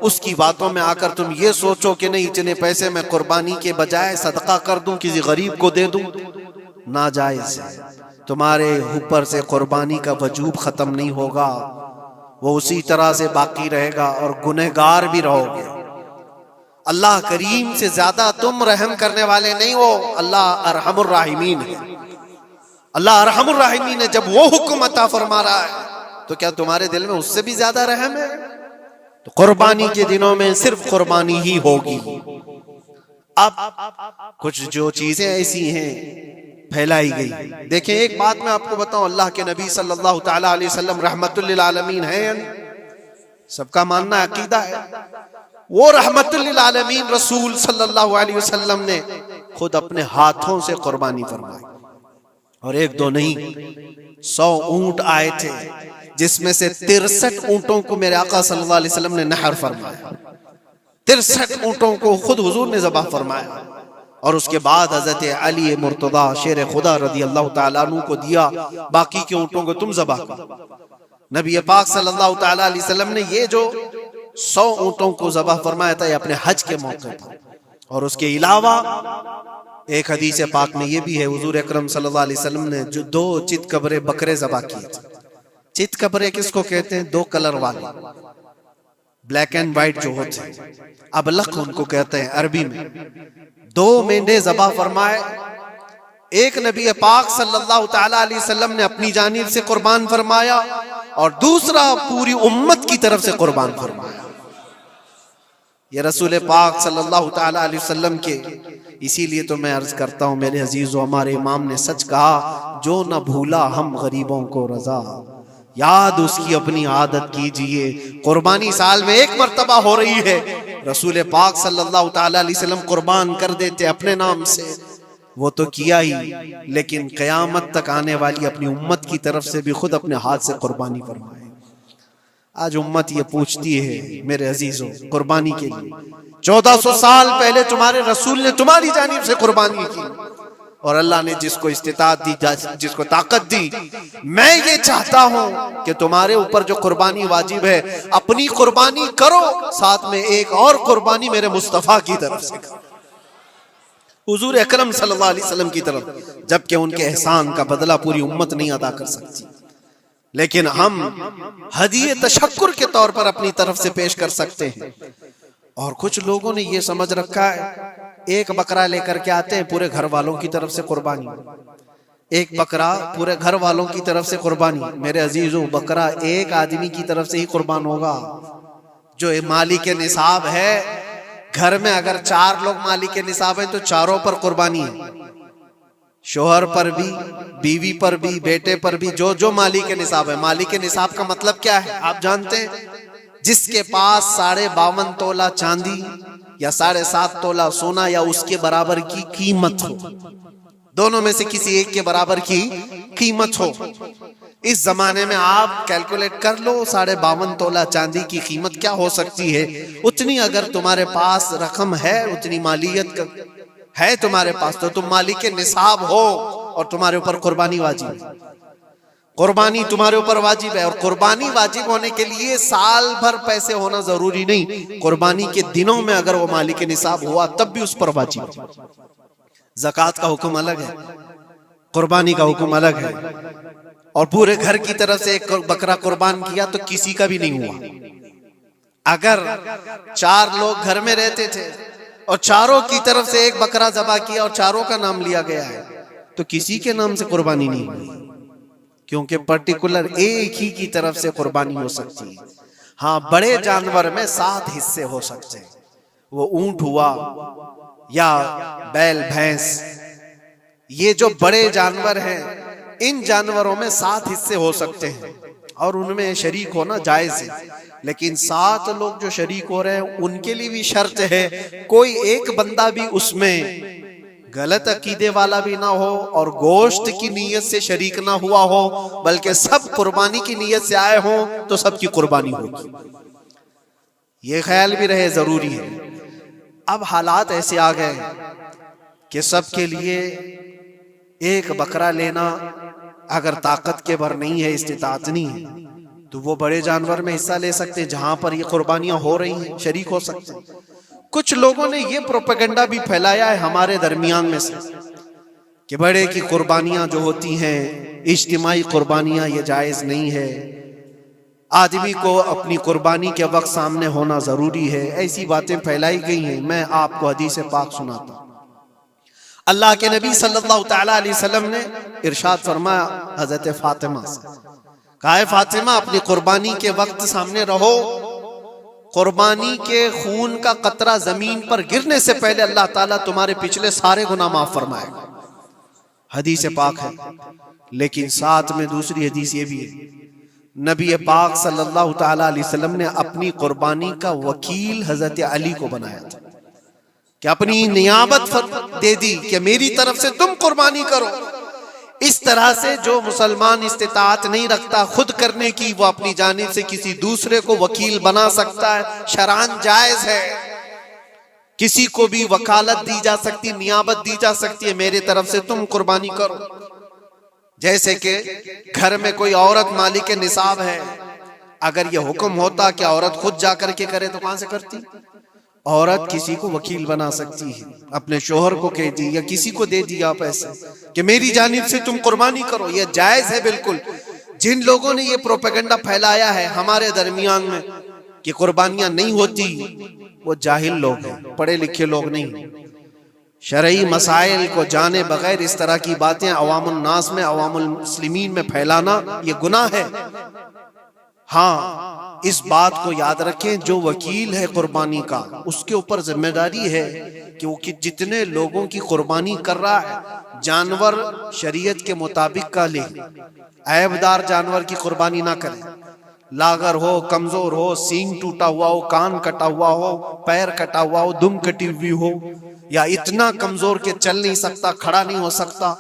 Speaker 1: اس کی باتوں میں آ کر تم یہ سوچو کہ نہیں اتنے پیسے میں قربانی کے بجائے صدقہ کر دوں، کسی غریب کو دے دوں، ناجائز ہے۔ تمہارے اوپر سے قربانی کا وجوب ختم نہیں ہوگا، وہ اسی طرح سے باقی رہے گا اور گنہگار بھی رہو گے۔ اللہ کریم سے زیادہ تم رحم کرنے والے نہیں ہو، اللہ ارحم الراحمین ہے۔ اللہ ارحم الراحمین ہے، جب وہ حکم عطا فرما رہا ہے تو کیا تمہارے دل میں اس سے بھی زیادہ رحم ہے؟ تو قربانی کے دنوں میں صرف قربانی ہی ہوگی۔ اب کچھ جو چیزیں ایسی ہیں پھیلائی گئی، دیکھیں ایک بات میں آپ کو بتاؤں، اللہ کے نبی صلی اللہ تعالی علیہ وسلم رحمت للعالمین ہیں، سب کا ماننا عقیدہ ہے۔ وہ رحمت للعالمین رسول صلی اللہ علیہ وسلم نے خود اپنے ہاتھوں سے قربانی فرمائی، اور ایک دو نہیں، 100 اونٹ آئے تھے، جس میں سے 63 اونٹوں کو میرے آقا صلی اللہ علیہ وسلم نے نحر فرمایا، 63 اونٹوں کو خود حضور نے ذبح فرمایا، اور اس کے بعد حضرت علی مرتضیٰ شیر خدا رضی اللہ تعالیٰ عنہ کو دیا، باقی کے اونٹوں کو تم ذبح کرو۔ نبی پاک صلی اللہ تعالیٰ علیہ وسلم نے یہ جو 100 اونٹوں کو ذبح فرمایا تھا یہ اپنے حج کے موقع پر، اور اس کے علاوہ ایک حدیث پاک میں یہ بھی ہے حضور اکرم صلی اللہ علیہ وسلم نے جو 2 چت کبرے بکرے ذبح کیے تھے۔ چت کبرے کس کو کہتے ہیں؟ 2 کلر والے، بلیک اینڈ وائٹ جو ہوتے ہیں، ابلق ان کو کہتے ہیں عربی میں۔ 2 مینڈے ذبح فرمائے، ایک نبی پاک صلی اللہ تعالیٰ علیہ وسلم نے اپنی جانب سے قربان فرمایا اور دوسرا پوری امت کی طرف سے قربان فرمایا۔ یہ رسول پاک صلی اللہ تعالیٰ علیہ وسلم کے، اسی لیے تو میں عرض کرتا ہوں میرے عزیزو، ہمارے امام نے سچ کہا، جو نہ بھولا ہم غریبوں کو رضا، یاد اس کی اپنی عادت کیجئے۔ قربانی سال میں 1 مرتبہ ہو رہی ہے، رسول پاک صلی اللہ تعالیٰ علیہ وسلم قربان کر دیتے اپنے نام سے، وہ تو کیا ہی، لیکن قیامت تک آنے والی اپنی امت کی طرف سے بھی خود اپنے ہاتھ سے قربانی فرمائے۔ آج امت یہ پوچھتی ہے میرے عزیزوں، قربانی کے لیے 1400 سال پہلے تمہارے رسول نے تمہاری جانب سے قربانی کی، اور اللہ نے جس کو استطاعت دی، جس کو طاقت دی، میں یہ چاہتا ہوں کہ تمہارے اوپر جو قربانی واجب ہے اپنی قربانی کرو، ساتھ میں ایک اور قربانی میرے مصطفیٰ کی طرف سے کرو، حضور اکرم صلی اللہ علیہ وسلم کی طرف، جبکہ ان کے احسان کا بدلہ پوری امت نہیں ادا کر سکتی، لیکن ہم ہدیہ تشکر کے طور پر اپنی طرف سے پیش کر سکتے ہیں۔ اور کچھ لوگوں نے یہ سمجھ رکھا ہے، ایک بکرا لے کر کے آتے ہیں پورے گھر والوں کی طرف سے قربانی، ایک بکرا پورے گھر والوں کی طرف سے قربانی۔ میرے عزیزو، بکرا ایک آدمی کی طرف سے ہی قربان ہوگا جو مالک نصاب ہے۔ گھر میں اگر 4 لوگ مالک نصاب ہیں تو چاروں پر قربانی ہے، شوہر پر بھی، بیوی پر بھی، بیٹے پر بھی، جو مالک نصاب ہے۔ مالک نصاب کا مطلب کیا ہے آپ جانتے ہیں؟ جس کے پاس 52.5 تولہ چاندی یا 7.5 تولہ سونا یا اس کے برابر کی قیمت ہو، دونوں میں سے کسی ایک کے برابر کی قیمت ہو۔ اس زمانے میں آپ کیلکولیٹ کر لو 52.5 تولہ چاندی کی قیمت کیا ہو سکتی ہے۔ اتنی اگر تمہارے پاس رقم ہے، اتنی مالیت ہے تمہارے پاس، تو تم مالک نصاب ہو اور تمہارے اوپر قربانی واجب ہے۔ قربانی تمہارے اوپر واجب ہے، اور قربانی واجب ہونے کے لیے سال بھر پیسے ہونا ضروری نہیں، قربانی کے دنوں میں اگر وہ مالک نصاب ہوا تب بھی اس پر واجب ہے۔ زکوٰۃ کا حکم الگ ہے، قربانی کا حکم الگ ہے، اور پورے گھر کی طرف سے ایک بکرا قربان کیا تو کسی کا بھی نہیں ہوا۔ اگر 4 لوگ گھر میں رہتے تھے اور چاروں کی طرف سے ایک بکرا ذبح کیا اور چاروں کا نام لیا گیا ہے تو کسی کے نام سے قربانی نہیں ہوئی، کیونکہ پرٹیکولر ایک ہی کی طرف سے قربانی ہو سکتی ہے۔ ہاں، بڑے جانور میں 7 حصے ہو سکتے ہیں، وہ اونٹ ہوا یا بیل بھینس، یہ جو بڑے جانور ہیں ان جانوروں میں 7 حصے ہو سکتے ہیں، اور ان میں شریک ہونا جائز ہے۔ لیکن 7 لوگ جو شریک ہو رہے ہیں ان کے لیے بھی شرط ہے کوئی ایک بندہ بھی اس میں غلط عقیدے والا بھی نہ ہو اور گوشت کی نیت سے شریک نہ ہوا ہو، بلکہ سب قربانی کی نیت سے آئے ہوں تو سب کی قربانی ہوگی۔ یہ خیال بھی رہے ضروری ہے۔ اب حالات ایسے آ گئے کہ سب کے لیے ایک بکرا لینا اگر طاقت کے بھر نہیں ہے، استطاعت نہیں ہے، تو وہ بڑے جانور میں حصہ لے سکتے، جہاں پر یہ قربانیاں ہو رہی ہیں شریک ہو سکتے۔ کچھ لوگوں نے یہ پروپیگنڈا بھی پھیلایا ہے ہمارے درمیان میں سے کہ بڑے کی قربانیاں جو ہوتی ہیں اجتماعی قربانیاں، یہ جائز نہیں ہے، آدمی کو اپنی قربانی کے وقت سامنے ہونا ضروری ہے۔ ایسی باتیں پھیلائی گئی ہیں۔ میں آپ کو حدیث پاک سناتا ہوں۔ اللہ کے نبی صلی اللہ تعالیٰ علیہ وسلم نے ارشاد فرمایا حضرت فاطمہ سے، کہا ہے فاطمہ اپنی قربانی کے وقت سامنے رہو، قربانی کے خون کا قطرہ زمین پر گرنے سے پہلے اللہ تعالیٰ تمہارے پچھلے سارے گناہ معاف فرمائے گا۔ حدیث پاک ہے، لیکن ساتھ میں دوسری حدیث یہ بھی ہے، نبی پاک صلی اللہ تعالیٰ علیہ وسلم نے اپنی قربانی کا وکیل حضرت علی کو بنایا تھا کہ اپنی نیابت دے دی کہ میری طرف سے تم قربانی کرو۔ اس طرح سے جو مسلمان استطاعت نہیں رکھتا خود کرنے کی، وہ اپنی جانب سے کسی دوسرے کو وکیل بنا سکتا ہے، شرعاً جائز ہے۔ کسی کو بھی وکالت دی جا سکتی، نیابت دی جا سکتی ہے، میرے طرف سے تم قربانی کرو۔ جیسے کہ گھر میں کوئی عورت مالک نصاب ہے، اگر یہ حکم ہوتا کہ عورت خود جا کر کے کرے تو کہاں سے کرتی؟ عورت کسی کو وکیل بنا سکتی ہے، اپنے شوہر کو کہہ دی یا کسی کو دے دیا پیسے کہ میری جانب سے تم قربانی کرو، یہ جائز ہے بالکل۔ جن لوگوں نے یہ پروپیگنڈا پھیلایا ہے ہمارے درمیان میں کہ قربانیاں نہیں ہوتی، وہ جاہل لوگ ہیں، پڑھے لکھے لوگ نہیں۔ شرعی مسائل کو جانے بغیر اس طرح کی باتیں عوام الناس میں، عوام المسلمین میں پھیلانا یہ گناہ ہے۔ ہاں اس بات کو یاد رکھیں، جو وکیل ہے قربانی کا، اس کے اوپر ذمہ داری ہے کہ وہ جتنے لوگوں کی قربانی کر رہا ہے جانور شریعت کے مطابق کا لے، عیب دار جانور کی قربانی نہ کرے، لاغر ہو، کمزور ہو، سینگ ٹوٹا ہوا ہو، کان کٹا ہوا ہو، پیر کٹا ہوا ہو، دم کٹی ہوئی ہو، یا اتنا کمزور کہ چل نہیں سکتا، کھڑا نہیں ہو سکتا،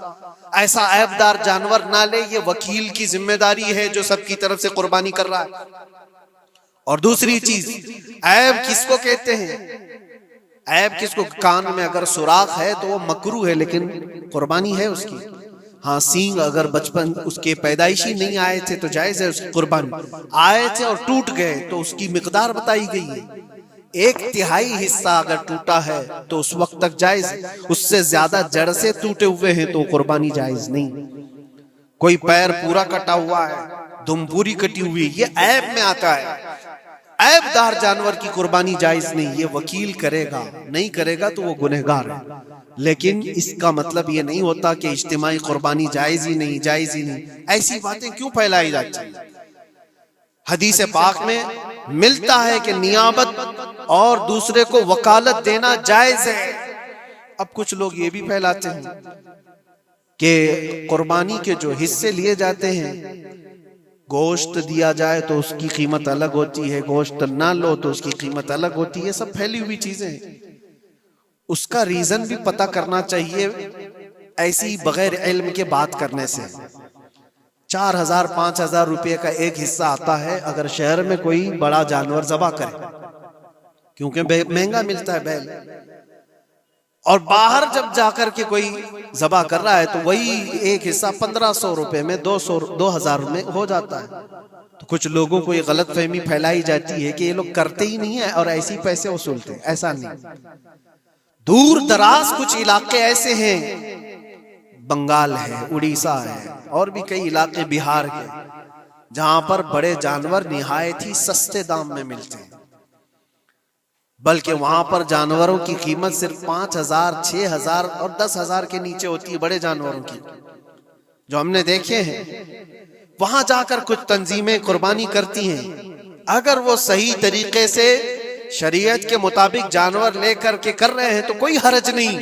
Speaker 1: ایسا عیب دار جانور نہ لے۔ یہ وکیل کی ذمہ داری ہے جو سب کی طرف سے قربانی کر رہا ہے۔ اور دوسری چیز، عیب کس کو کہتے ہیں؟ عیب کس کو؟ کان میں اگر سوراخ ہے تو وہ مکروہ ہے لیکن قربانی ہے اس کی۔ ہاں سینگ اگر بچپن اس کے پیدائشی نہیں آئے تھے تو جائز ہے اس کی قربانی، آئے تھے اور ٹوٹ گئے تو اس کی مقدار بتائی گئی ہے، 1/3 حصہ اگر ٹوٹا ہے تو اس وقت تک جائز ہے، اس سے زیادہ جڑ سے ٹوٹے ہوئے ہیں تو قربانی جائز نہیں۔ کوئی پیر پورا کٹا ہوا ہے، دم پوری کٹی ہوئی، یہ عیب میں آتا ہے، عیب دار جانور کی قربانی جائز نہیں۔ یہ وکیل کرے گا، نہیں کرے گا تو وہ گنہگار ہے، لیکن اس کا مطلب یہ نہیں ہوتا کہ اجتماعی قربانی جائز ہی نہیں، جائز ہی نہیں۔ ایسی باتیں کیوں پھیلائی جاتی ہیں؟ حدیث پاک میں ملتا ہے کہ نیابت اور دوسرے کو وکالت دینا جائز ہے۔ اب کچھ لوگ یہ بھی پھیلاتے ہیں کہ قربانی کے جو حصے لیے جاتے ہیں، گوشت دیا جائے تو اس کی قیمت الگ ہوتی ہے، گوشت نہ لو تو اس کی قیمت الگ ہوتی ہے، یہ سب پھیلی ہوئی چیزیں ہیں۔ اس کا ریزن بھی پتہ کرنا چاہیے، ایسی بغیر علم کے بات کرنے سے۔ 4000 5000 روپے کا ایک حصہ آتا ہے اگر شہر میں کوئی بڑا جانور ذبح کرے، کیونکہ مہنگا ملتا ہے بیل، اور باہر جب جا کر کے کوئی ذبح کر رہا ہے تو وہی ایک حصہ 1500 روپے میں 2000 میں ہو جاتا ہے۔ تو کچھ لوگوں کو یہ غلط فہمی پھیلائی جاتی ہے کہ یہ لوگ کرتے ہی نہیں ہیں اور ایسے پیسے وصولتے ہیں، ایسا نہیں۔ دور دراز کچھ علاقے ایسے ہیں، بنگال ہے، اڑیسہ ہے، اور بھی کئی علاقے بہار کے، جہاں پر بڑے جانور نہایت ہی سستے دام میں ملتے ہیں، بلکہ وہاں پر جانوروں کی قیمت صرف 5000 6000 اور 10000 کے نیچے ہوتی ہے، بڑے جانوروں کی جو ہم نے دیکھے ہیں۔ وہاں جا کر کچھ تنظیمیں قربانی کرتی ہیں، اگر وہ صحیح طریقے سے شریعت کے مطابق جانور لے کر کے کر رہے ہیں تو کوئی حرج نہیں،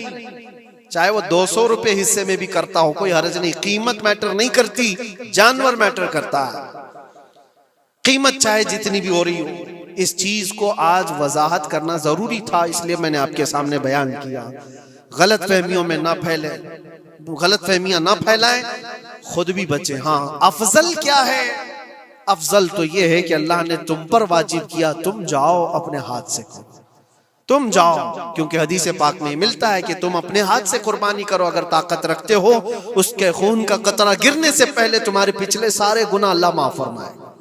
Speaker 1: چاہے وہ 200 روپے حصے میں بھی کرتا ہو، کوئی حرج نہیں۔ قیمت میٹر نہیں کرتی، جانور میٹر کرتا ہے، قیمت چاہے جتنی بھی ہو رہی ہو۔ اس چیز کو آج وضاحت کرنا ضروری تھا، اس لیے میں نے آپ کے سامنے بیان کیا۔ غلط فہمیوں میں نہ پھیلے، غلط فہمیاں نہ پھیلائیں، خود بھی بچیں۔ ہاں افضل کیا ہے؟ افضل تو یہ ہے کہ اللہ نے تم پر واجب کیا، تم جاؤ اپنے ہاتھ سے کرو، تم جاؤ، کیونکہ حدیث پاک میں ملتا ہے کہ تم اپنے ہاتھ سے قربانی کرو اگر طاقت رکھتے ہو، اس کے خون کا قطرہ گرنے سے پہلے تمہارے پچھلے سارے گناہ اللہ معاف فرمائے گا۔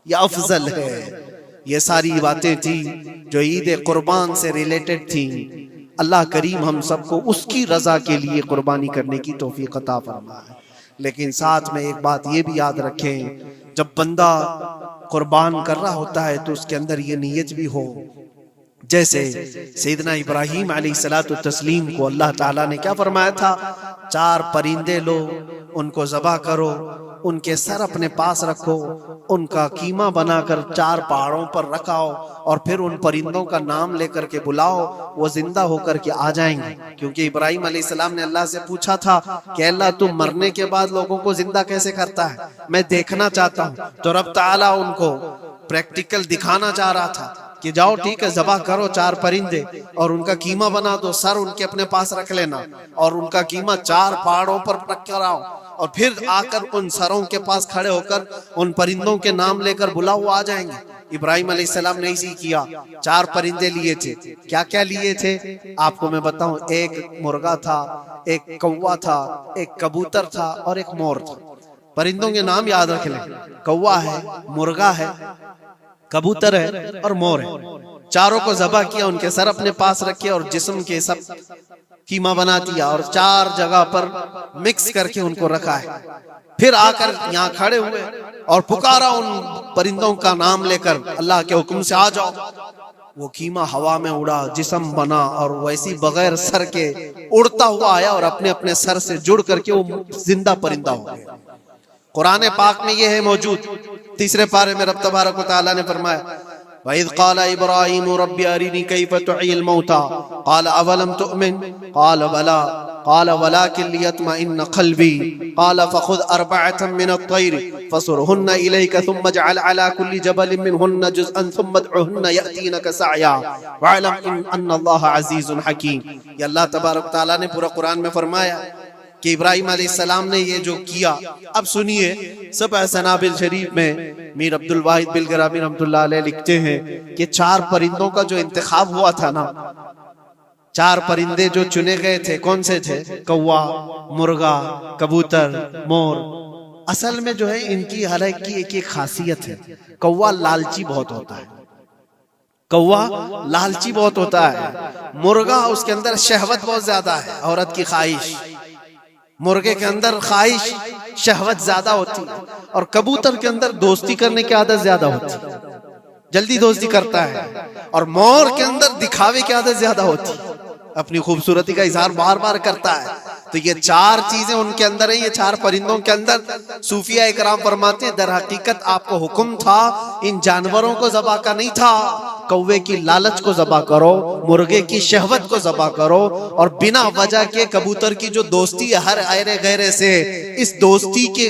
Speaker 1: یہ افضل ہے۔ یہ ساری باتیں تھیں جو عید قربان سے ریلیٹڈ تھیں۔ اللہ کریم ہم سب کو اس کی رضا کے لیے قربانی کرنے کی توفیق عطا فرمائے۔ لیکن ساتھ میں ایک بات یہ بھی یاد رکھیں، جب بندہ قربان کر رہا ہوتا ہے تو اس کے اندر یہ نیت بھی ہو، جیسے سیدنا ابراہیم علیہ الصلوۃ والتسلیم کو اللہ تعالیٰ نے کیا فرمایا تھا؟ 4 پرندے لو، ان کو ذبح کرو، ان کے سر اپنے پاس رکھو، ان کا قیمہ بنا کر 4 پہاڑوں پر رکھاؤ، اور پھر ان پرندوں کا نام لے کر کے بلاؤ، وہ زندہ ہو کر کے آ جائیں گے۔ کیونکہ ابراہیم علیہ السلام نے اللہ سے پوچھا تھا کہ اللہ تم مرنے کے بعد لوگوں کو زندہ کیسے کرتا ہے، میں دیکھنا چاہتا ہوں۔ تو رب تعالیٰ ان کو پریکٹیکل دکھانا چاہ رہا تھا کہ جاؤ ٹھیک ہے، ذبح کرو 4 پرندے اور ان کا قیمہ بنا دو، سر ان کے اپنے پاس رکھ لینا، اور ان کا قیمہ 4 پہاڑوں پر رکھ کر آؤ، اور پھر آ کر ان سروں کے پاس کھڑے ہو کر ان پرندوں کے نام لے کر بلاؤ، وہ آ جائیں گے۔ ابراہیم علیہ السلام نے اسی کیا، 4 پرندے لیے تھے۔ کیا کیا لیے تھے آپ کو میں بتاؤں، ایک مرغا تھا، ایک کوا تھا، ایک کبوتر تھا اور ایک مور تھا۔ پرندوں کے نام یاد رکھ لیں، کوا ہے، مرغا ہے، کبوتر ہے اور مور ہے۔ چاروں کو ذبح کیا، ان کے سر اپنے پاس رکھے اور جسم کے سب قیمہ بنا دیا اور 4 جگہ پر مکس کر کے ان کو رکھا ہے۔ پھر آ کر یہاں کھڑے ہوئے اور پکارا ان پرندوں کا نام لے کر، اللہ کے حکم سے آ جاؤ۔ وہ قیمہ ہوا میں اڑا، جسم بنا اور ویسی بغیر سر کے اڑتا ہوا آیا اور اپنے اپنے سر سے جڑ کر کے وہ زندہ پرندہ ہو گیا۔ قرآن پاک میں یہ ہے موجود، 3 پارے میں رب تبارک و تعالیٰ نے فرمایا وَإِذْ قَالَ إِبْرَاهِيمُ رَبِّ أَرِنِي كَيْفَ تُحْيِي الْمَوْتَى قَالَ أَوَلَمْ تُؤْمِنْ قَالَ بَلَىٰ قَالَ وَلَٰكِنْ لِيَطْمَئِنَّ قَلْبِي قَالَ فَخُذْ أَرْبَعَةً مِّنَ الطَّيْرِ فَصُرْهُنَّ إِلَيْكَ ثُمَّ اجْعَلْ عَلَىٰ كُلِّ جَبَلٍ مِّنْهُنَّ جُزْءًا ثُمَّ ادْعُهُنَّ يَأْتِينَكَ سَعْيًا وَاعْلَمْ أَنَّ اللَّهَ عَزِيزٌ حَكِيمٌ۔ یہ اللہ تبارک تعالیٰ نے پورا قرآن میں فرمایا کہ ابراہیم علیہ السلام نے یہ جو کیا۔ اب سنیے، سبع سنابل شریف میں میر عبد الواحد بلگرامی رحمۃ اللہ علیہ لکھتے ہیں کہ 4 پرندوں کا جو انتخاب ہوا تھا نا، 4 پرندے جو چنے گئے تھے، کون سے تھے؟ کوا، مرغا، کبوتر، مور۔ اصل میں جو ہے ان کی ہر ایک کی ایک خاصیت ہے۔ کوا لالچی بہت ہوتا ہے، کوا لالچی بہت ہوتا ہے۔ مرغا اس کے اندر شہوت بہت زیادہ ہے، عورت کی خواہش، مرغے کے اندر خواہش شہوت زیادہ ہوتی ہے، اور کبوتر کے اندر دوستی کرنے کی عادت زیادہ ہوتی ہے، جلدی دوستی کرتا ہے، اور مور کے اندر دکھاوے کی عادت زیادہ ہوتی ہے، اپنی خوبصورتی کا اظہار بار بار کرتا ہے۔ تو یہ 4 چیزیں ان کے اندر ہیں، یہ 4 پرندوں کے اندر۔ صوفیہ اکرام فرماتے ہیں در حقیقت آپ کو حکم تھا ان جانوروں کو ذبح کا نہیں تھا، کوے کی لالچ کو ذبح کرو، مرغے کی شہوت کو ذبح کرو، اور بنا وجہ کے کبوتر کی جو دوستی ہے ہر ایرے غیرے سے، اس دوستی کے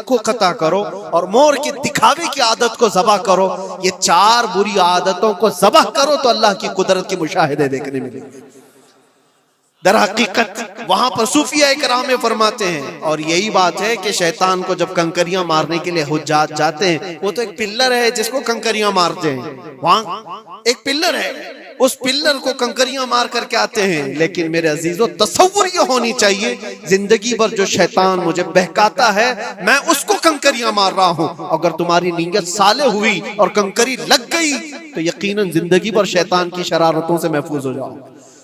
Speaker 1: کو قطع کرو، اور مور کے دکھاوے کی عادت کو ذبح کرو۔ یہ 4 بری عادتوں کو ذبح کرو تو اللہ کی قدرت کے مشاہدے دیکھنے ملیں گے۔ در حقیقت وہاں پر صوفیہ اکرام میں فرماتے ہیں، اور یہی بات ہے کہ شیطان کو جب کنکریاں مارنے کے لیے حجاج جاتے ہیں، وہ تو ایک پلر ہے جس کو کنکریاں مارتے ہیں، وہاں ایک پلر ہے، اس پلر کو کنکریاں مار کر کے آتے ہیں۔ لیکن میرے عزیزو، تصور یہ ہونی چاہیے زندگی بھر جو شیطان مجھے بہکاتا ہے میں اس کو کنکریاں مار رہا ہوں۔ اگر تمہاری نیت صالح ہوئی اور کنکری لگ گئی تو یقیناً زندگی بھر شیطان کی شرارتوں سے محفوظ ہو جاؤ۔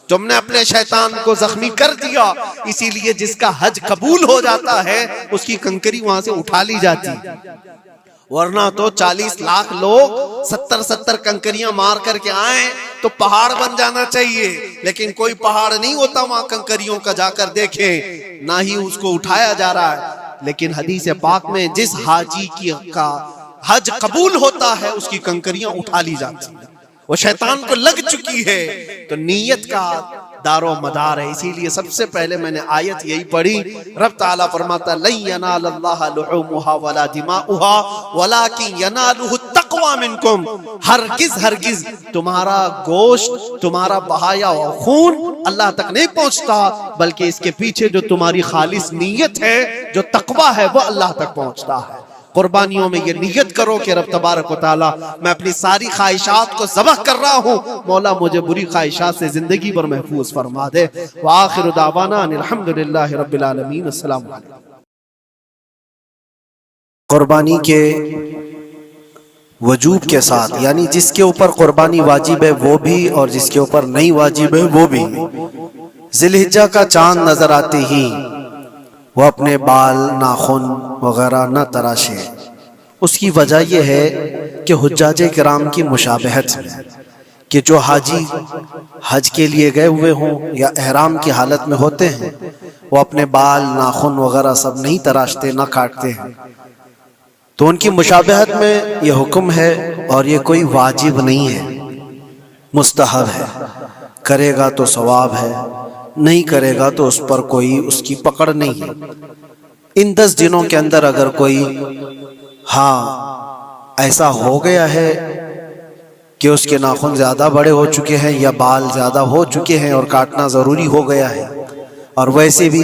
Speaker 1: تم نے اپنے شیطان کو زخمی کر دیا، اسی لیے جس کا حج قبول ہو جاتا ہے اس کی کنکری وہاں سے اٹھا لی جاتی، ورنہ تو 40 لاکھ لوگ 70 کنکریاں مار کر کے آئیں تو پہاڑ بن جانا چاہیے، لیکن کوئی پہاڑ نہیں ہوتا وہاں کنکریوں کا، جا کر دیکھیں، نہ ہی اس کو اٹھایا جا رہا ہے۔ لیکن حدیث پاک میں جس حاجی کا حج قبول ہوتا ہے اس کی کنکریاں اٹھا لی جاتی ہیں، وہ شیطان کو لگ چکی ہے۔ تو نیت کا دار و مدار ہے، اسی لیے سب سے پہلے میں نے آیت یہی پڑھی، رب تعالیٰ فرماتا لن ینال اللہ لحومها ولا دماؤها ولکن ینالہ التقوی منکم، ہرگز ہرگز تمہارا گوشت، تمہارا بہایا ہوا خون اللہ تک نہیں پہنچتا، بلکہ اس کے پیچھے جو تمہاری خالص نیت ہے، جو تقوی ہے، وہ اللہ تک پہنچتا ہے۔ قربانیوں میں یہ نیت کرو کہ رب تبارک و تعالیٰ میں اپنی ساری خواہشات کو ذبح کر رہا ہوں، مولا مجھے بری خواہشات سے زندگی بھر محفوظ فرما دے۔ وآخر دعوانا ان الحمدللہ رب العالمین۔ السلام علیکم۔
Speaker 2: قربانی کے وجوب کے ساتھ، یعنی جس کے اوپر قربانی واجب ہے وہ بھی اور جس کے اوپر نہیں واجب ہے وہ بھی، ذی الحجہ کا چاند نظر آتے ہی وہ اپنے بال، ناخن وغیرہ نہ تراشے۔ اس کی وجہ یہ ہے کہ حجاج کرام کی مشابہت ہے کہ جو حاجی حج کے لیے گئے ہوئے ہوں یا احرام کی حالت میں ہوتے ہیں، وہ اپنے بال، ناخن وغیرہ سب نہیں تراشتے، نہ کاٹتے ہیں۔ تو ان کی مشابہت میں یہ حکم ہے، اور یہ کوئی واجب نہیں ہے، مستحب ہے۔ کرے گا تو ثواب ہے، نہیں کرے گا تو اس پر کوئی اس کی پکڑ نہیں ہے۔ ان 10 دنوں کے اندر اگر کوئی ایسا ہو گیا ہے کہ اس کے ناخن زیادہ بڑے ہو چکے ہیں یا بال زیادہ ہو چکے ہیں اور کاٹنا ضروری ہو گیا ہے، اور ویسے بھی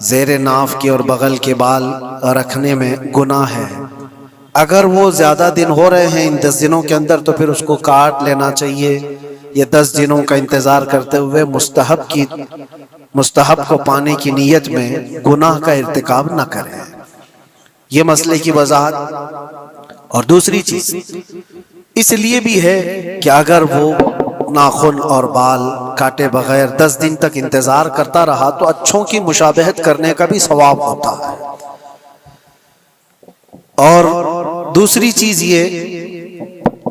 Speaker 2: زیر ناف کے اور بغل کے بال رکھنے میں گناہ ہے۔ اگر وہ زیادہ دن ہو رہے ہیں ان 10 دنوں کے اندر تو پھر اس کو کاٹ لینا چاہیے۔ یہ 10 دنوں کا انتظار کرتے ہوئے مستحب کو پانے کی نیت میں گناہ کا ارتکاب نہ کریں۔ یہ مسئلے کی وضاحت۔ اور دوسری چیز اس لیے بھی ہے کہ اگر وہ ناخن اور بال کاٹے بغیر 10 دن تک انتظار کرتا رہا تو اچھوں کی مشابہت کرنے کا بھی ثواب ہوتا ہے۔ اور دوسری چیز یہ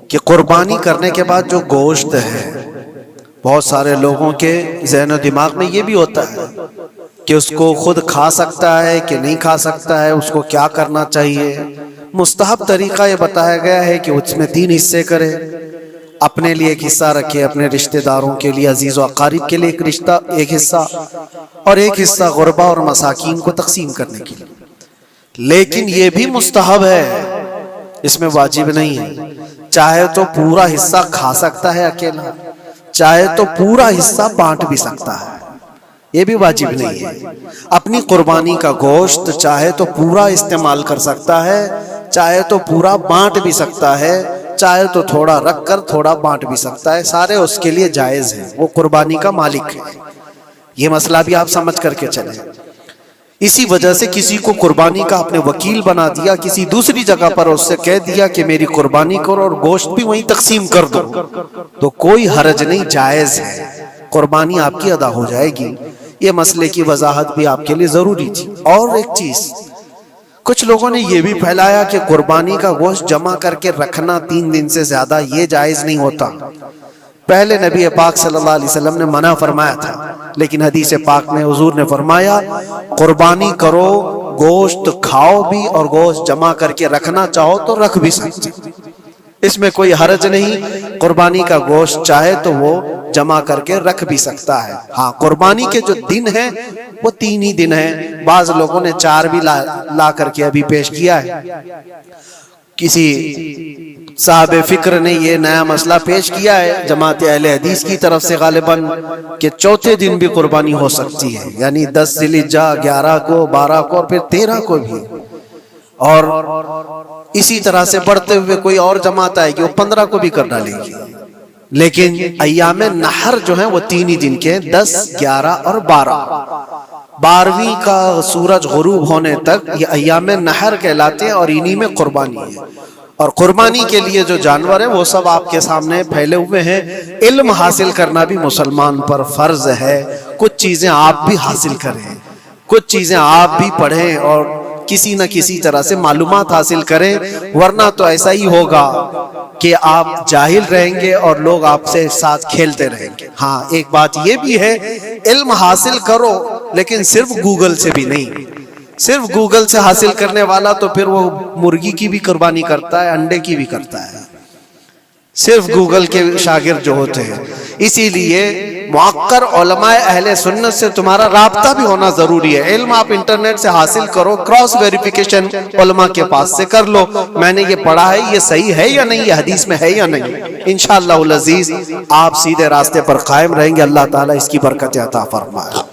Speaker 2: کہ قربانی کرنے کے بعد جو گوشت ہے، بہت سارے لوگوں کے ذہن و دماغ میں یہ بھی ہوتا ہے کہ اس کو خود کھا سکتا ہے کہ نہیں کھا سکتا ہے، اس کو کیا کرنا چاہیے۔ مستحب طریقہ یہ بتایا گیا ہے کہ اس میں 3 حصے کرے، اپنے لیے ایک حصہ رکھے، اپنے رشتہ داروں کے لیے، عزیز و اقارب کے لیے ایک حصہ، اور ایک حصہ غربا اور مساکین کو تقسیم کرنے کے لیے۔ لیکن یہ بھی مستحب ہے، اس میں واجب نہیں ہے۔ چاہے تو پورا حصہ کھا سکتا ہے اکیلا، چاہے تو پورا حصہ بانٹ بھی سکتا ہے، یہ بھی واجب نہیں ہے۔ اپنی قربانی کا گوشت چاہے تو پورا استعمال کر سکتا ہے، چاہے تو پورا بانٹ بھی سکتا ہے، چاہے تو تھوڑا رکھ کر تھوڑا بانٹ بھی سکتا ہے، سارے اس کے لیے جائز ہیں، وہ قربانی کا مالک ہے۔ یہ مسئلہ بھی آپ سمجھ کر کے چلیں۔ اسی وجہ سے کسی کو قربانی کا اپنے وکیل بنا دیا، کسی دوسری جگہ پر اس سے کہہ دیا کہ میری قربانی کرو اور گوشت بھی وہیں تقسیم کر دو، تو کوئی حرج نہیں، جائز ہے، قربانی آپ کی ادا ہو جائے گی۔ یہ مسئلے کی وضاحت بھی آپ کے لیے ضروری تھی۔ اور ایک چیز، کچھ لوگوں نے یہ بھی پھیلایا کہ قربانی کا گوشت جمع کر کے رکھنا 3 دن سے زیادہ یہ جائز نہیں ہوتا۔ پہلے نبی پاک صلی اللہ علیہ وسلم نے منع فرمایا تھا، لیکن حدیث پاک میں حضور نے فرمایا قربانی کرو، گوشت کھاؤ بھی اور گوشت جمع کر کے رکھنا چاہو تو رکھ بھی سکتے، اس میں کوئی حرج نہیں۔ قربانی کا گوشت چاہے تو وہ جمع کر کے رکھ بھی سکتا ہے۔ ہاں، قربانی کے جو دن ہیں وہ 3 ہی دن ہیں، بعض لوگوں نے 4 بھی لا کر کے ابھی پیش کیا ہے۔ کسی صاحب فکر نے یہ نیا مسئلہ پیش کیا ہے جماعت اہل حدیث کی طرف سے غالباً کہ 4تھے دن بھی قربانی ہو سکتی ہے، یعنی 10 ذی الحجہ، 11 کو، 12 کو اور پھر 13 کو بھی۔ اور اسی طرح سے بڑھتے ہوئے کوئی اور جماعت آئے گی وہ 15 کو بھی کر ڈالے گی۔ لیکن ایام نحر جو ہیں وہ 3 ہی دن کے، 10، 11 اور 12۔ 12ویں کا سورج غروب ہونے تک یہ ایام نحر کہلاتے ہیں اور انہی میں قربانی ہے۔ اور قربانی کے لیے جو جانور ہیں وہ سب آپ کے سامنے پھیلے ہوئے ہیں۔ علم حاصل کرنا بھی مسلمان پر فرض ہے، کچھ چیزیں آپ بھی حاصل کریں، کچھ چیزیں آپ بھی پڑھیں اور کسی نہ کسی طرح سے معلومات حاصل کریں، ورنہ تو ایسا ہی ہوگا کہ آپ جاہل رہیں گے اور لوگ آپ سے ساتھ کھیلتے رہیں گے۔ ہاں، ایک بات یہ بھی ہے، علم حاصل کرو لیکن صرف گوگل سے بھی نہیں۔ صرف گوگل سے حاصل کرنے والا تو پھر وہ مرغی کی بھی قربانی کرتا ہے، انڈے کی بھی کرتا ہے، صرف گوگل کے شاگرد جو ہوتے ہیں۔ اسی لیے معقر علماء اہل سنت سے تمہارا رابطہ بھی ہونا ضروری ہے۔ علم آپ انٹرنیٹ سے حاصل کرو، کراس ویریفیکیشن علماء کے پاس سے کر لو، میں نے یہ پڑھا ہے، یہ صحیح ہے یا نہیں، یہ حدیث میں ہے یا نہیں۔ انشاءاللہ العزیز آپ سیدھے راستے پر قائم رہیں گے۔ اللہ تعالیٰ اس کی برکت عطا فرمائے۔